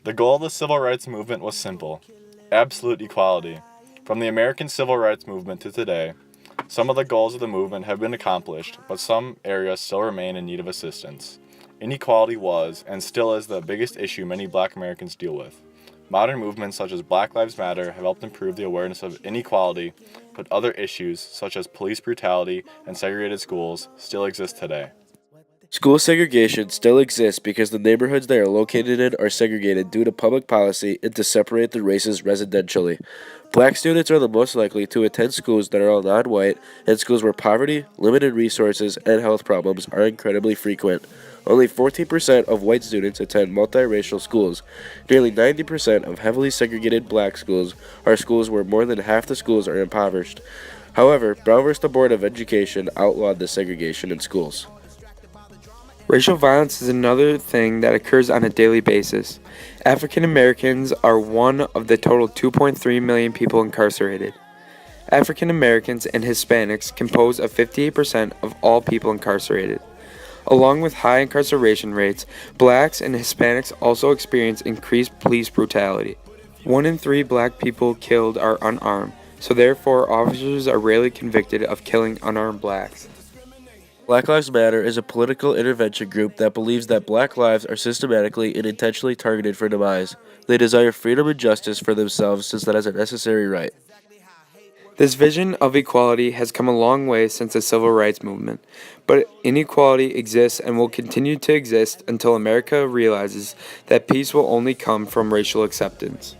The goal of the civil rights movement was simple: absolute equality. From the American civil rights movement to today, some of the goals of the movement have been accomplished, but some areas still remain in need of assistance. Inequality was, and still is, the biggest issue many black Americans deal with. Modern movements such as Black Lives Matter have helped improve the awareness of inequality, but other issues, such as police brutality and segregated schools, still exist today. School segregation still exists because the neighborhoods they are located in are segregated due to public policy and to separate the races residentially. Black students are the most likely to attend schools that are all non white, and schools where poverty, limited resources, and health problems are incredibly frequent. Only 14% of white students attend multiracial schools. Nearly 90% of heavily segregated black schools are schools where more than half the schools are impoverished. However, Brown v. the Board of Education outlawed the segregation in schools. Racial violence is another thing that occurs on a daily basis. African Americans are one of the total 2.3 million people incarcerated. African Americans and Hispanics compose of 58% of all people incarcerated. Along with high incarceration rates, blacks and Hispanics also experience increased police brutality. 1 in 3 black people killed are unarmed, so therefore officers are rarely convicted of killing unarmed blacks. Black Lives Matter is a political intervention group that believes that black lives are systematically and intentionally targeted for demise. They desire freedom and justice for themselves since that is a necessary right. This vision of equality has come a long way since the civil rights movement, but inequality exists and will continue to exist until America realizes that peace will only come from racial acceptance.